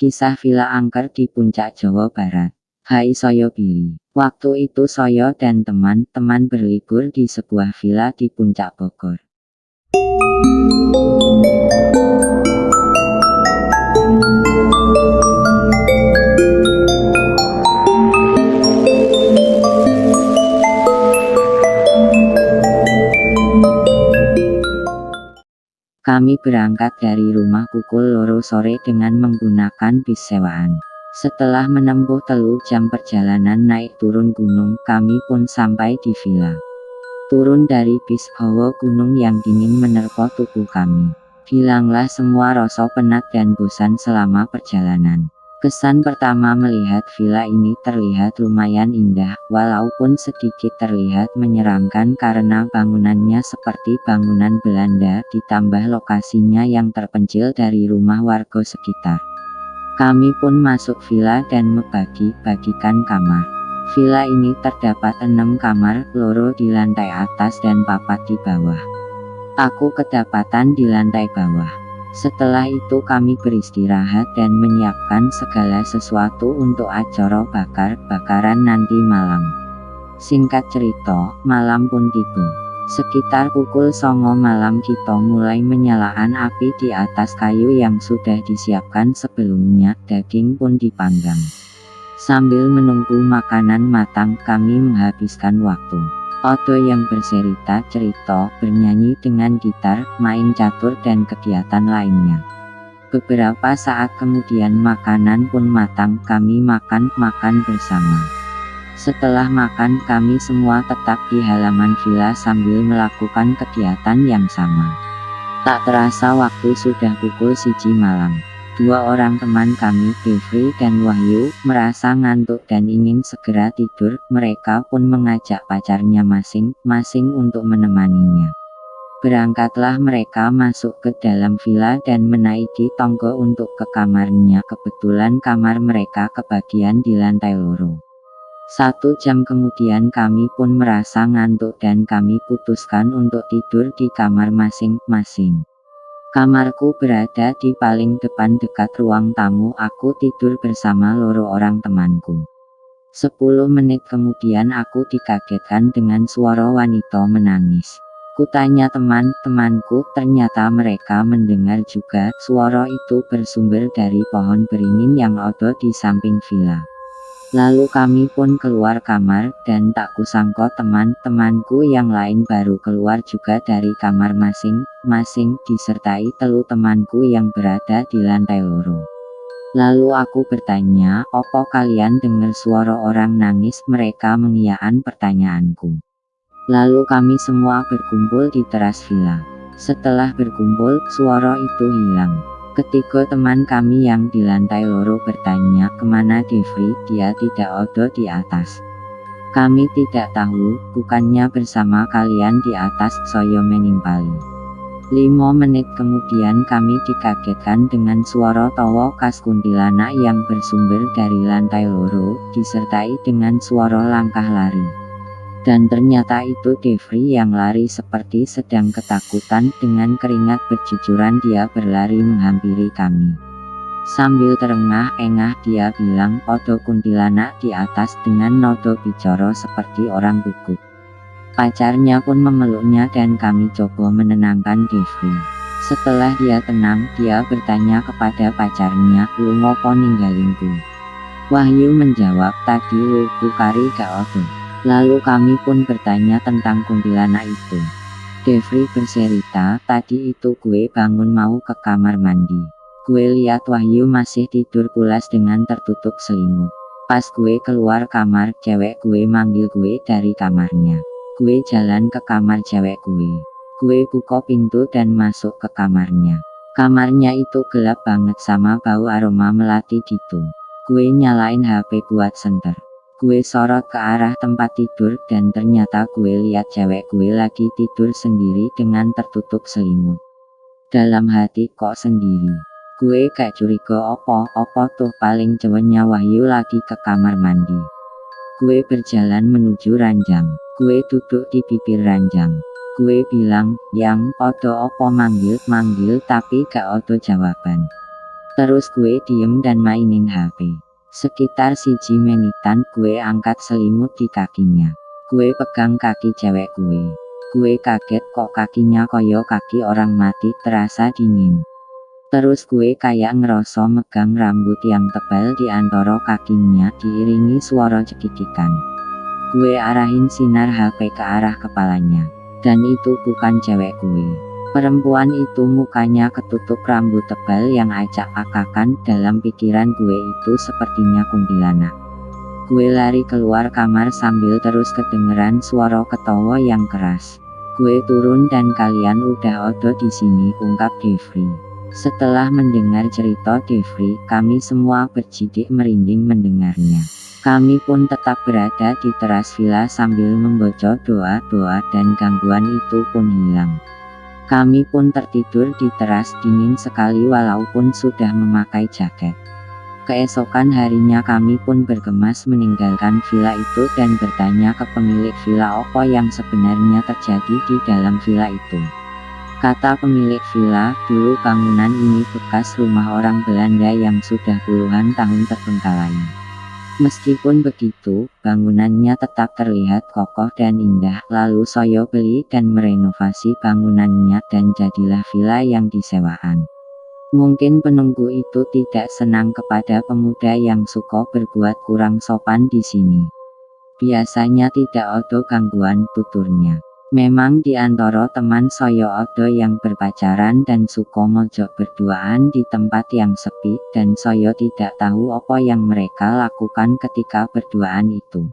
Kisah villa angker di puncak Jawa Barat. Hai saya Billy. Waktu itu saya dan teman-teman berlibur di sebuah villa di puncak Bogor. Kami berangkat dari rumah pukul 2 sore dengan menggunakan bis sewaan. Setelah menempuh 3 jam perjalanan naik turun gunung, kami pun sampai di villa. Turun dari bis, hawa gunung yang dingin menerpa tubuh kami. Hilanglah semua rasa penat dan bosan selama perjalanan. Kesan pertama melihat villa ini terlihat lumayan indah, walaupun sedikit terlihat menyeramkan karena bangunannya seperti bangunan Belanda, ditambah lokasinya yang terpencil dari rumah warga sekitar. Kami pun masuk villa dan membagi-bagikan kamar. Villa ini terdapat 6 kamar, 2 di lantai atas dan 4 di bawah. Aku kedapatan di lantai bawah. Setelah itu kami beristirahat dan menyiapkan segala sesuatu untuk acara bakar-bakaran nanti malam. Singkat cerita, malam pun tiba. Sekitar pukul 9 malam kita mulai menyalakan api di atas kayu yang sudah disiapkan sebelumnya. Daging pun dipanggang. Sambil menunggu makanan matang, kami menghabiskan waktu. Ada yang bercerita, bernyanyi dengan gitar, main catur dan kegiatan lainnya. Beberapa saat kemudian makanan pun matang, kami makan bersama. Setelah makan, kami semua tetap di halaman villa sambil melakukan kegiatan yang sama. Tak terasa waktu sudah pukul 1 malam. 2 orang teman kami, Devri dan Wahyu, merasa ngantuk dan ingin segera tidur. Mereka pun mengajak pacarnya masing-masing untuk menemaninya. Berangkatlah mereka masuk ke dalam villa dan menaiki tangga untuk ke kamarnya. Kebetulan kamar mereka kebagian di lantai 2. 1 jam kemudian kami pun merasa ngantuk dan kami putuskan untuk tidur di kamar masing-masing. Kamarku berada di paling depan dekat ruang tamu. Aku tidur bersama 2 orang temanku. 10 menit kemudian aku dikagetkan dengan suara wanita menangis. Kutanya teman-temanku, ternyata mereka mendengar juga. Suara itu bersumber dari pohon beringin yang ada di samping villa. Lalu kami pun keluar kamar, dan tak kusangka teman-temanku yang lain baru keluar juga dari kamar masing-masing, disertai 3 temanku yang berada di lantai 2. Lalu aku bertanya, "Apa kalian dengar suara orang nangis?" Mereka mengiyakan pertanyaanku. Lalu kami semua berkumpul di teras villa. Setelah berkumpul, suara itu hilang. Ketiga teman kami yang di lantai 2 bertanya, "Kemana Devri? Dia tidak ada di atas." "Kami tidak tahu, bukannya bersama kalian di atas?" saya menimpali. 5 menit kemudian kami dikagetkan dengan suara tawa khas kuntilanak yang bersumber dari lantai 2, disertai dengan suara langkah lari. Dan ternyata itu Devri yang lari seperti sedang ketakutan. Dengan keringat bercucuran dia berlari menghampiri kami. Sambil terengah-engah dia bilang, "Ada kuntilanak di atas," dengan nada bicara seperti orang gugup. Pacarnya pun memeluknya dan kami coba menenangkan Devri. Setelah dia tenang, dia bertanya kepada pacarnya, "Lu ngopo ninggalinku?" Wahyu menjawab, "Tadi lu kari gak ada." Lalu kami pun bertanya tentang kuntilanak itu. Devri bercerita, "Tadi itu gue bangun mau ke kamar mandi. Gue lihat Wahyu masih tidur pulas dengan tertutup selimut. Pas gue keluar kamar, cewek gue manggil gue dari kamarnya. Gue jalan ke kamar cewek gue. Gue buka pintu dan masuk ke kamarnya. Kamarnya itu gelap banget sama bau aroma melati gitu. Gue nyalain HP buat senter. Gue sorot ke arah tempat tidur dan ternyata gue lihat cewek gue lagi tidur sendiri dengan tertutup selimut. Dalam hati, kok sendiri? Gue gak curiga apa tuh, paling ceweknya Wahyu lagi ke kamar mandi." Gue berjalan menuju ranjang. Gue duduk di bibir ranjang. Gue bilang, "Yang, podo opo manggil tapi gak ada jawaban." Terus gue diem dan mainin HP. Sekitar 1 menitan gue angkat selimut di kakinya. Gue pegang kaki cewek gue. Gue kaget kok kakinya koyo kaki orang mati, terasa dingin. Terus gue kayak ngerasa megang rambut yang tebal di antara kakinya diiringi suara cekikikan. Gue arahin sinar HP ke arah kepalanya. Dan itu bukan cewek gue. Perempuan itu mukanya ketutup rambut tebal yang acak-akakan. Dalam pikiran gue itu sepertinya kuntilanak. Gue lari keluar kamar sambil terus kedengeran suara ketawa yang keras. Gue turun dan kalian udah ada di sini, ungkap Devri. Setelah mendengar cerita Devri, kami semua berjidik merinding mendengarnya. Kami pun tetap berada di teras villa sambil membaca doa-doa dan gangguan itu pun hilang. Kami pun tertidur di teras dingin sekali walaupun sudah memakai jaket. Keesokan harinya kami pun bergemas meninggalkan villa itu dan bertanya ke pemilik villa apa yang sebenarnya terjadi di dalam villa itu. Kata pemilik villa, dulu bangunan ini bekas rumah orang Belanda yang sudah puluhan tahun terbengkalai. Meskipun begitu, bangunannya tetap terlihat kokoh dan indah. Lalu saya beli dan merenovasi bangunannya dan jadilah villa yang disewaan. Mungkin penunggu itu tidak senang kepada pemuda yang suka berbuat kurang sopan di sini. Biasanya tidak ada gangguan, tuturnya. Memang di antara teman saya ada yang berpacaran dan suka mojok berduaan di tempat yang sepi, dan saya tidak tahu apa yang mereka lakukan ketika berduaan itu.